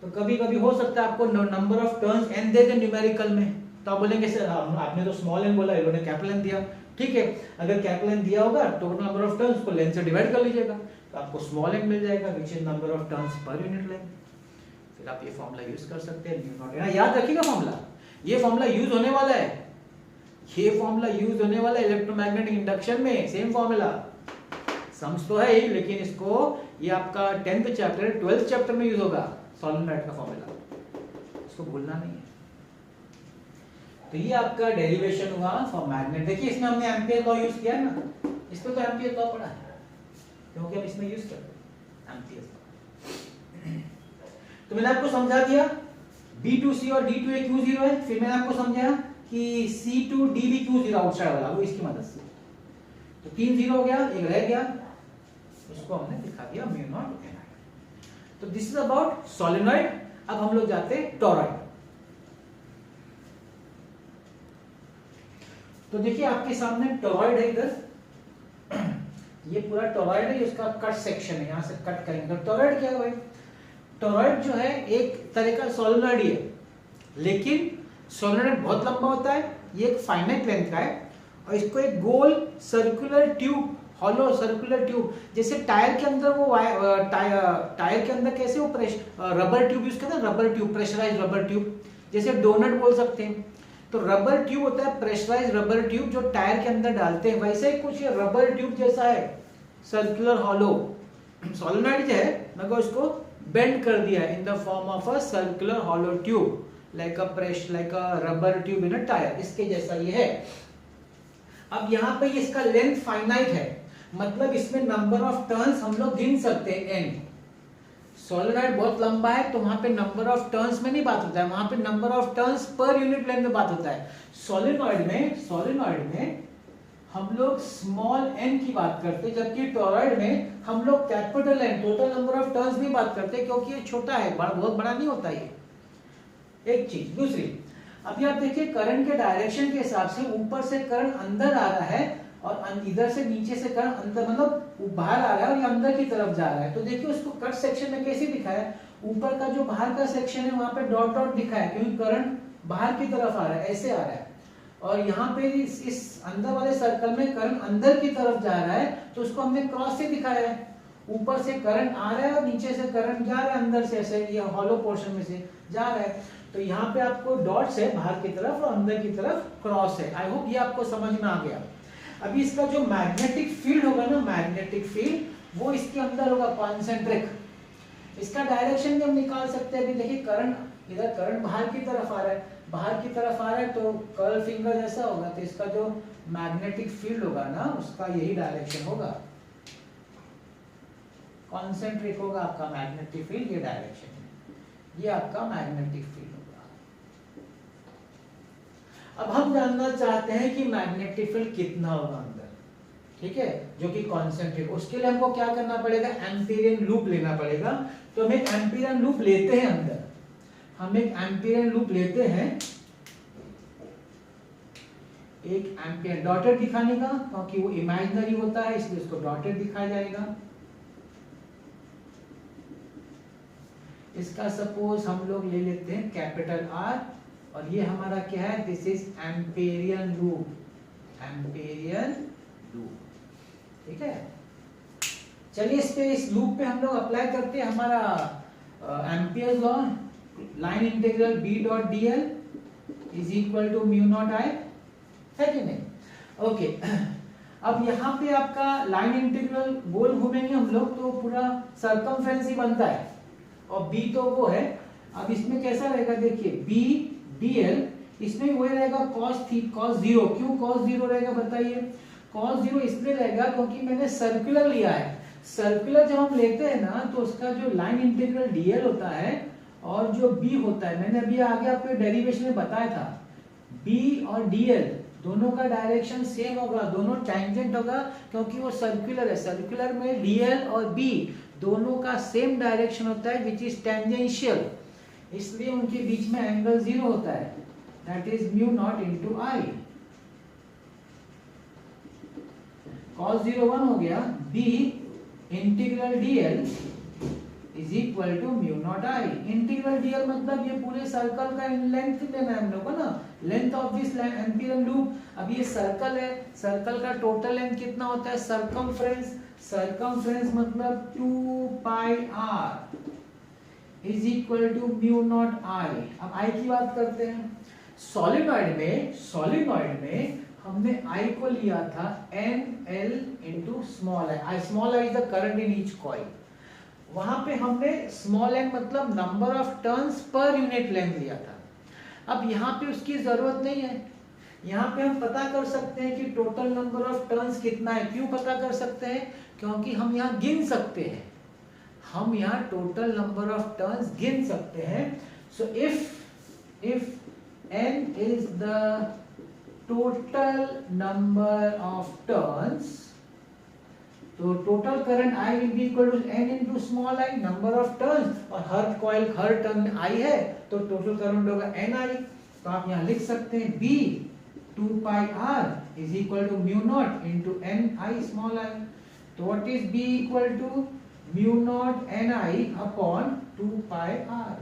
तो कभी कभी हो सकता है आपको number of turns n they they numerical में, तो आप बोलेंगे सर आपने तो स्मॉल n बोला, इन्होंने कैपिटल n दिया, ठीक है, अगर कैपिटल n दिया होगा टोटल नंबर ऑफ टर्न्स को लेंथ से डिवाइड कर लीजिएगा, तो आपको स्मॉल n मिल जाएगा which is number of turns per unit length. फिर आप ये फॉर्मूला यूज कर सकते हैं, म्यू नॉट। याद रखिएगा फॉर्मूला, ये फॉर्मूला यूज होने वाला है, ये फॉर्मूला यूज होने वाला है इलेक्ट्रोमैग्नेटिक इंडक्शन में, सेम फॉर्मूला, सम्स तो है ही, लेकिन इसको ये आपका 10th चैप्टर 12th चैप्टर में यूज होगा सोलेनॉइड का फॉर्मूला, इसको भूलना नहीं है। तो ये आपका डेरिवेशन हुआ फॉर मैग्नेट। देखिए इसमें हमने एम्पियर लॉ यूज किया है ना, इसमें तो एम्पियर लॉ पढ़ा है क्योंकि हम इसमें यूज करते हैं एम्पियर लॉ। तो मैंने आपको समझा दिया B2C और D2A क्यों 0 है, फिर मैंने आपको समझाया कि C2DB क्यों 0 आउटसाइड वाला, वो इसकी मदद से। तो 3 0 हो गया, एक रह गया, उसको हमने दिखा दिया म्यू नॉट NI। तो दिस इज अबाउट सोलेनॉइड। अब हम लोग जाते हैं टॉरॉइड। तो देखिए आपके सामने टॉरॉइड है, इधर ये पूरा टॉरॉइड है, इसका कट सेक्शन है, यहां से कट करेंगे। तो टॉरॉइड क्या है भाई? टॉरॉइड जो है एक तरह का सोलेनॉइड ही है, लेकिन सोलेनॉइड बहुत लंबा होता है, ये एक फाइनाइट लेंथ का है, और इसको एक गोल circular tube hollow circular tube, जैसे टायर के अंदर वो टायर के अंदर कैसे वो रबर ट्यूब यूज करते हैं, rubber tube, pressurise rubber tube, जैसे डोनट बोल सकते हैं। तो रबर ट्यूब होता है प्रेशराइज रबर ट्यूब जो टायर के अंदर डालते हैं, वैसे ही कुछ ये रबर ट्यूब जैसा है सर्कुलर हॉलो सोलेनॉइड जो है, मगर उसको बेंड कर दिया है in the form of a circular hollow tube like a rubber tube in a tyre, इसके जैसा ये है। अब यहाँ पे इसका लेंथ फाइनाइट है, मतलब इसमें नंबर ऑफ टर्न्स हम लोग गिन सकते हैं n। सोलेनॉइड बहुत लंबा है तो वहां पे नंबर ऑफ टर्न्स में नहीं बात होता है, वहां पे number of turns per unit length में बात होता है। सोलेनॉइड में हम लोग स्मॉल n की बात करते हैं, जबकि टोरॉइड में हम लोग capital N total number of turns में बात करते हैं, क्योंकि ये छोटा है, बहुत बड़ा नहीं होता ये। एक चीज। दूसरी, अभी आप देखिए करंट के डायरेक्शन के हिसाब से ऊपर से करंट अंदर आ रहा है और इधर से नीचे से करंट अंदर, मतलब बाहर आ रहा है और ये अंदर की तरफ जा रहा है। तो देखिए उसको कट सेक्शन में कैसे दिखाया है, ऊपर का जो बाहर का सेक्शन है वहां पे डॉट डॉट दिखा है, क्योंकि करंट बाहर की तरफ आ रहा है, ऐसे आ रहा है। और यहाँ पे इस अंदर वाले सर्कल में करंट अंदर की तरफ जा रहा है, तो उसको हमने क्रॉस से दिखाया है। ऊपर से करंट आ रहा है और नीचे से करंट जा रहा है, अंदर से ऐसे ये हॉलो पोर्शन में से जा रहा है। तो यहाँ पे आपको डॉट्स है बाहर की तरफ और अंदर की तरफ क्रॉस है। आई होप ये आपको समझ में आ गया। अभी इसका जो मैग्नेटिक फील्ड होगा ना, मैग्नेटिक फील्ड वो इसके अंदर होगा कॉन्सेंट्रिक। इसका डायरेक्शन भी हम निकाल सकते हैं। अभी देखिए करंट इधर, करंट बाहर की तरफ आ रहा है, बाहर की तरफ आ रहा है तो कर्ल फिंगर जैसा होगा, तो इसका जो मैग्नेटिक फील्ड होगा ना उसका यही डायरेक्शन होगा, कॉन्सेंट्रिक होगा आपका मैग्नेटिक फील्ड, ये डायरेक्शन है, ये आपका मैग्नेटिक फील्ड होगा। अब हम जानना चाहते हैं कि मैग्नेटिक फील्ड कितना होगा अंदर, ठीक है, जो कि कॉन्सेंट्रिक। उसके लिए हमको क्या करना पड़ेगा, एम्पीरियन लूप लेना पड़ेगा। तो हम एक एम्पीरियन लूप लेते हैं अंदर, हम एक एम्पीरियन लूप लेते हैं, एक एम्पीयर डॉटेड दिखाने का, क्योंकि वो इमेजिनरी होता है इसलिए उसको डॉटेड दिखाया जाएगा। इसका सपोज हम लोग ले लेते हैं कैपिटल R, और ये हमारा क्या है, this is Amperian loop, Amperian loop, ठीक है। चलिए इस लूप पे हम लोग अप्लाई करते हैं हमारा ampere's law, line integral B dot dl is equal to mu naught I, है कि नहीं? ओके। अब यहाँ पे आपका लाइन इंटीग्रल गोल घूमेंगे हम लोग तो पूरा सर्कमफ्रेंस ही बनता है, और B तो वो है। अब इसमें कैसा रहेगा, देखिए B dl, इसमें वही रहेगा cos 0। क्यों cos 0 रहेगा बताइए? cos 0 इसलिए रहेगा क्योंकि मैंने सर्कुलर लिया है। सर्कुलर जब हम लेते हैं ना तो उसका जो लाइन इंटीग्रल dl होता है और जो B होता है, मैंने अभी आगे आपको डेरिवेशन में बताया था, B और dl दोनों का डायरेक्शन सेम होगा, दोनों टैंजेंट होगा, क्योंकि वो सर्कुलर है। सर्कुलर में dl और B दोनों का सेम डायरेक्शन होता है विच इज टेंजेंशियल, इसलिए उनके बीच में एंगल 0 होता है, that is mu naught into I। cos 0 1 हो गया, B integral dl is equal to mu naught I। Integral dl मतलब ये पूरे सर्कल का लेंथ लेना है हम लोग को ना, लेंथ ऑफ दिस एम्पिरियन लूप। अब ये सर्कल है, सर्कल का टोटल लेंथ कितना होता है, सर्कमफ्रेंस, सर्कमफ्रेंस मतलब 2 pi r is equal to mu naught I। अब I की बात करते हैं। सॉलिनॉइड में हमने I को लिया था NL into small i। Small i is the current in each coil. वहां पे हमने स्मॉल n मतलब number of turns per unit length लिया था। अब यहाँ पे उसकी जरूरत नहीं है, यहाँ पे हम पता कर सकते हैं कि टोटल नंबर ऑफ टर्न्स कितना है। क्यों पता कर सकते हैं? क्योंकि हम यहाँ गिन सकते हैं, हम यहाँ टोटल नंबर ऑफ टर्न्स गिन सकते हैं। So if n is the total number of turns, तो total current I will be equal to n into small I, number of turns, और हर कॉइल हर टर्न में I है तो टोटल करंट होगा Ni। तो आप यहाँ लिख सकते हैं B 2 pi R is equal to mu naught into Ni small I। तो what is B equal to mu naught Ni upon 2 pi R।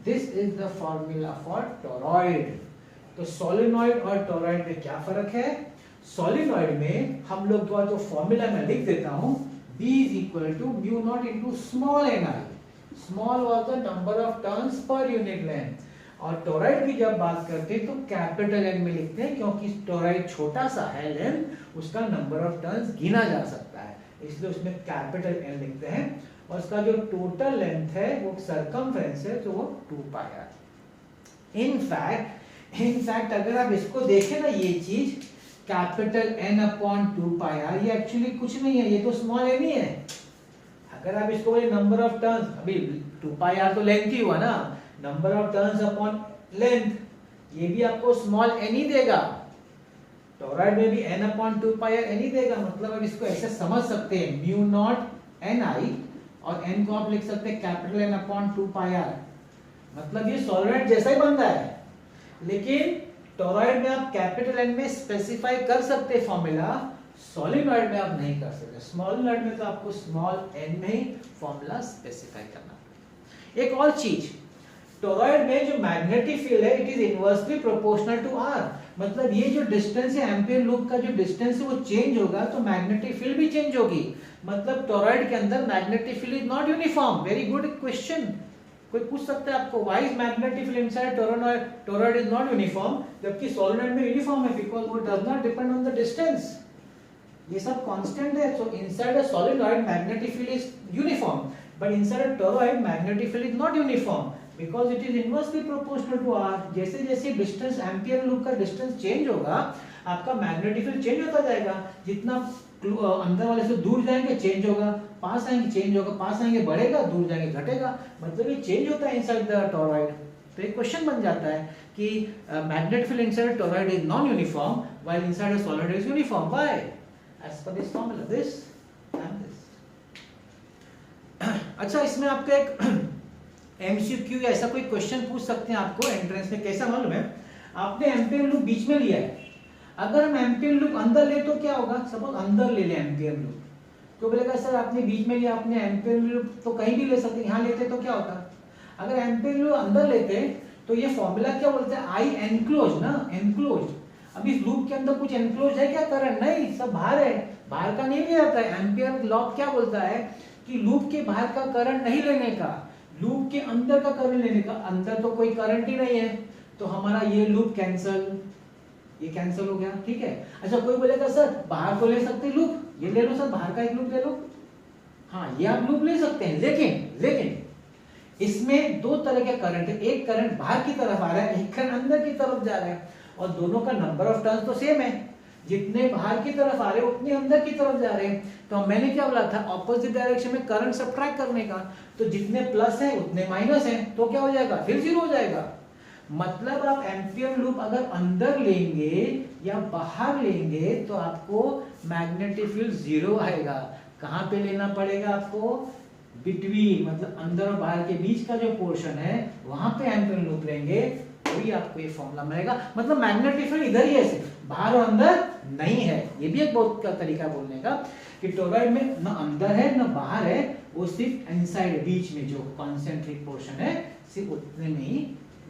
This is the formula for toroid। तो solenoid और toroid में क्या फर्क है? Solenoid में हम लोग का जो फॉर्मूला मैं लिख देता हूं, B is equal to mu naught into small ni. Small was the number of turns per unit length. और टोराइड की जब बात करते हैं तो कैपिटल N में लिखते हैं, क्योंकि टोराइड छोटा सा है लेंथ, उसका नंबर ऑफ टर्न्स गिना जा सकता है, इसलिए उसमें कैपिटल N लिखते हैं। और उसका जो टोटल लेंथ है वो सरकमफ्रेंस है, तो वो 2 पाई r। इनफैक्ट अगर आप इसको देखें ना, ये चीज capital N upon 2 pi r, ये एक्चुअली कुछ नहीं है, ये तो स्मॉल n ही है। अगर आप इसको बोले नंबर ऑफ टर्न्स, अभी 2 पाई r तो लेंथ ही हुआ ना, number of turns upon length, ये भी आपको स्मॉल n ही देगा। टोराइड में भी n upon 2 pi r n ही देगा। मतलब आप इसको ऐसे समझ सकते हैं, म्यू नॉट ni, और n को आप लिख सकते हैं capital N upon 2 pi r। मतलब ये सॉलिनॉइड जैसा ही बन रहा है, लेकिन टोराइड में आप कैपिटल N में स्पेसिफाई कर सकते हैं फॉर्मूला, सॉलिनॉइड में आप नहीं कर सकते। सॉलिनॉइड में तो आपको स्मॉल n में ही फॉर्मूला स्पेसिफाई करना। एक और चीज, टोराइड में जो मैग्नेटिक फील्ड है, it is inversely proportional to r। मतलब ये जो डिस्टेंस है, एम्पियर लूप का जो डिस्टेंस है वो चेंज होगा तो मैग्नेटिक फील्ड भी चेंज होगी। मतलब टोराइड के अंदर magnetic field is not uniform. Very good question, कोई पूछ सकता है आपको, why is magnetic field inside toroid is not uniform, जबकि सॉलिनॉइड में यूनिफॉर्म है, बिकॉज़ वो does not depend on the distance, ये सब कांस्टेंट है। So inside a solenoid magnetic field is uniform, but inside a toroid magnetic field is not uniform because it is inversely proportional to r। जैसे जैसे distance, ampere loop का distance change होगा, आपका magnetic field change होता जाएगा। जितना अंदर वाले से दूर जाएंगे चेंज होगा, पास आएंगे चेंज होगा, पास आएंगे बढ़ेगा, दूर जाएंगे घटेगा। मतलब ये चेंज होता है इनसाइड द टोराइड। तो एक क्वेश्चन बन जाता है कि magnetic field inside toroid is non uniform while inside a solid is uniform. Why? As per this formula, this and this. अच्छा, इसमें आपका एक एमसीक्यू या ऐसा कोई क्वेश्चन पूछ सकते हैं आपको एंट्रेंस में। कैसा मालूम है, आपने एम्पियर लूप बीच में लिया है, अगर हम एम्पियर लूप अंदर ले तो क्या होगा, सपोज अंदर ले ले एम्पियर लूप, तो बोलेगा सर आपने बीच में लिया, आपने एम्पियर लूप तो कहीं भी ले सकते, यहाँ लेते तो क्या होता। अगर एम्पियर लूप अंदर लेते तो ये फॉर्मूला क्या बोलते हैं, आई एनक्लोज ना, एनक्लोज। अब इस लूप के अंदर कुछ एनक्लोज है क्या करंट? नहीं, सब बाहर है, बाहर का नहीं लिया जाता है। एम्पियर लॉ क्या बोलता है कि लूप के बाहर का करंट नहीं लेने का, लूप के अंदर का करंट लेने का। अंदर तो कोई करंट ही नहीं है, तो हमारा ये लूप कैंसल, ये कैंसल हो गया, ठीक है। अच्छा, कोई बोलेगा सर बाहर तो ले सकते लूप, ये ले लो सर, बाहर का एक लूप ले लो। हाँ, ये आप लूप ले सकते हैं, लेकिन इसमें दो तरह के करंट है, एक करंट बाहर की तरफ आ रहा है, एक करंट अंदर की तरफ जा रहा है, और दोनों का नंबर ऑफ टर्न्स तो सेम है। जितने बाहर की तरफ आ रहे हैं उतने अंदर की तरफ जा रहे हैं। तो मैंने क्या बोला था, ऑपोजिट डायरेक्शन में करंट सब्ट्रैक्ट करने का, तो जितने प्लस है उतने माइनस है, तो क्या हो जाएगा, फिर जीरो हो जाएगा। मतलब आप एम्पियर लूप अगर अंदर लेंगे या बाहर लेंगे तो आपको मैग्नेटिक फील्ड जीरो आएगा। कहां पे लेना पड़ेगा आपको, बिटवीन, मतलब अंदर और बाहर के बीच का जो पोर्शन है वहां पे एम्पियर लूप लेंगे, तभी आपको ये फॉर्मूला मिलेगा। मतलब मैग्नेटिक फील्ड इधर ही है, सिर्फ बाहर और अंदर नहीं है। ये भी एक बहुत का तरीका बोलने का कि टोराइड में ना अंदर है ना बाहर है, वो सिर्फ इनसाइड, बीच में जो कॉन्सेंट्रिक पोर्शन है सिर्फ उतने में ही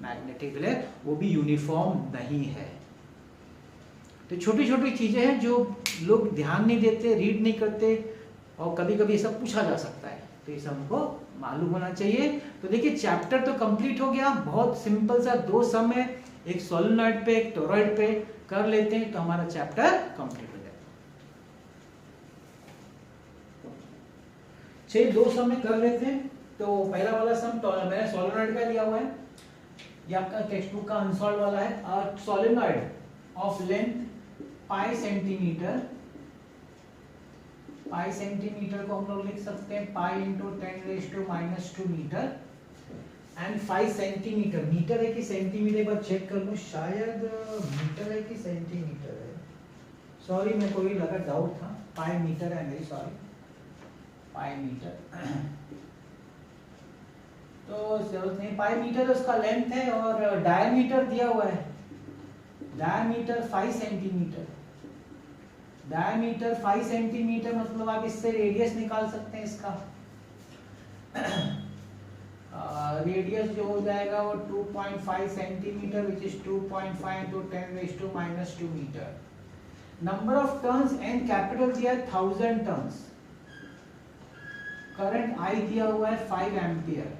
मैग्नेटिक फील्ड है, वो भी यूनिफॉर्म नहीं है। तो छोटी छोटी चीजें हैं जो लोग ध्यान नहीं देते, रीड नहीं करते, और कभी कभी सब पूछा जा सकता है, तो ये सब हमको मालूम होना चाहिए। तो देखिए चैप्टर तो कंप्लीट हो गया, बहुत सिंपल सा 2 सम है, एक सोलेनॉइड पे एक टोरॉइड पे कर लेते हैं तो हमारा चैप्टर कंप्लीट हो जाएगा। चलिए 2 सम में कर लेते हैं। तो पहला वाला सम मैंने सोलेनॉइड का लिया हुआ है, ये आपका टेक्स्ट बुक का अनसॉल्व वाला है। A solenoid of length pi centimetre को हम लोग लिख सकते हैं pi into 10⁻⁻² metre, and 5 centimetre, metre है कि सेंटीमीटर, एक बार चेक कर लूं, शायद मीटर है कि सेंटीमीटर है, सॉरी मेरे को ये लगा डाउट था, पाई मीटर है, मेरी सॉरी, पाई मीटर तो जरूरत नहीं, पाई मीटर उसका लेंथ है, और डायमीटर दिया हुआ है, डायमीटर 5 सेंटीमीटर, डायमीटर 5 सेंटीमीटर, मतलब आप इससे रेडियस निकाल सकते हैं इसका। रेडियस जो हो जाएगा वो 2.5 centimetre, which is 2.5 × 10⁻² metre. Number of turns N capital दिया है 1000 टर्न्स, करंट आई दिया हुआ है 5 एम्पियर,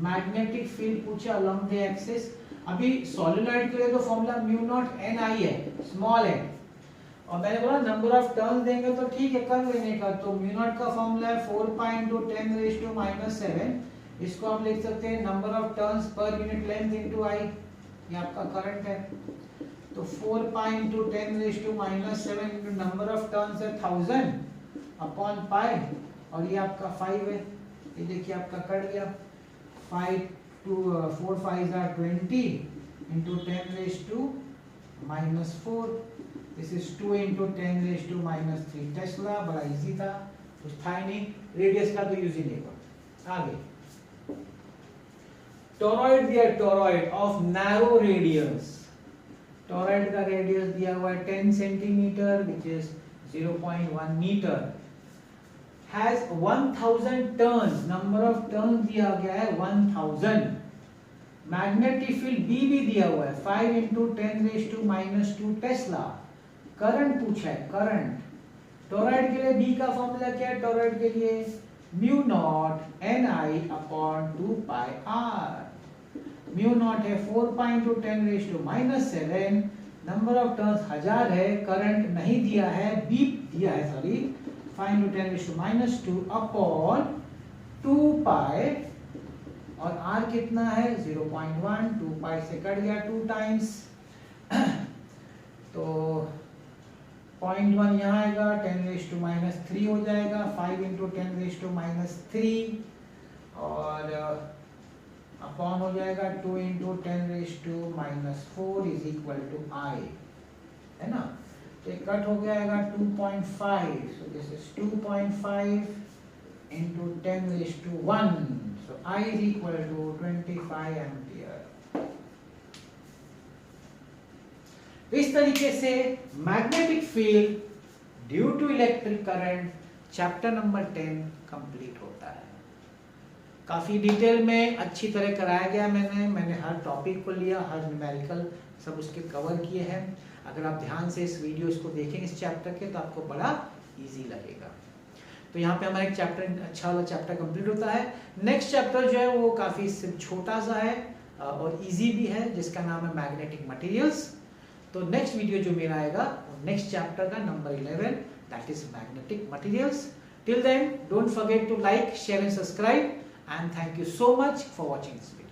मैग्नेटिक फील्ड पूछा अलोंग द एक्सिस। अभी सोलेनॉइड के लिए तो फॉर्मूला म्यू नॉट एन आई है, स्मॉल एन, और मैंने बोला नंबर ऑफ टर्न्स देंगे तो ठीक है कर लेने का, तो म्यू नॉट का फॉर्मूला है 4 पाई इंटू 10 रेज़ टू -7, इसको हम लिख सकते हैं number of turns per unit length into I, ये आपका करंट है, तो 4 pi into 10 raise to -7 into number of turns है 1000 अपॉन पाई, और ये आपका 5 है, ये देखिए आपका कट गया, 4 5 are 20 into 10 raised to -4, this is 2 into 10 raised to -3 Tesla, बड़ा इजी था, कुछ था ही नहीं, रेडियस का तो यूज ही नहीं हुआ। आगे टोरॉइड दिया, toroid of narrow radius, toroid का रेडियस दिया हुआ है 10 centimetre which is 0.1 metre, has 1000 turns, number of turns दिया गया है 1000, मैग्नेटिक फील्ड B भी दिया हुआ है 5 into 10 raised to -2 Tesla, current पूछा है, करंट टोरॉइड के लिए B का फॉर्मूला क्या है, टोरॉइड के लिए mu naught Ni upon 2 pi r, mu naught है 4 पाई into 10 raised to -7, number of turns 1000 है, करंट नहीं दिया है, B दिया है sorry 5 into 10 raised to -2 upon 2 पाई, और r कितना है 0.1, 2 पाई से कट गया 2 टाइम्स, तो 0.1 यहाँ आएगा, 10 raised to -3 हो जाएगा, 5 into 10 raised to -3, और अपॉन हो जाएगा 2 into 10 raised to -4 is equal to i, है ना, तो कट हो जाएगा 2.5, so this is 2.5 into 10 raised to 1, so I is equal to 25 ampere. इस तरीके से magnetic field due to electric current chapter number 10 complete होता है। काफी डिटेल में अच्छी तरह कराया गया, मैंने हर टॉपिक को लिया, हर न्यूमेरिकल सब उसके कवर किए हैं। अगर आप ध्यान से इस वीडियोस को देखेंगे इस चैप्टर के, तो आपको बड़ा इजी लगेगा। तो यहाँ पे हमारा एक चैप्टर, अच्छा वाला चैप्टर कंप्लीट होता है। नेक्स्ट चैप्टर जो है वो काफी छोटा सा है और इजी भी है, जिसका नाम है मैग्नेटिक मटेरियल्स। तो नेक्स्ट वीडियो जो मेरा आएगा नेक्स्ट चैप्टर का number 11, that is magnetic materials. Till then don't forget to like, share and subscribe, and thank you so much for watching this video.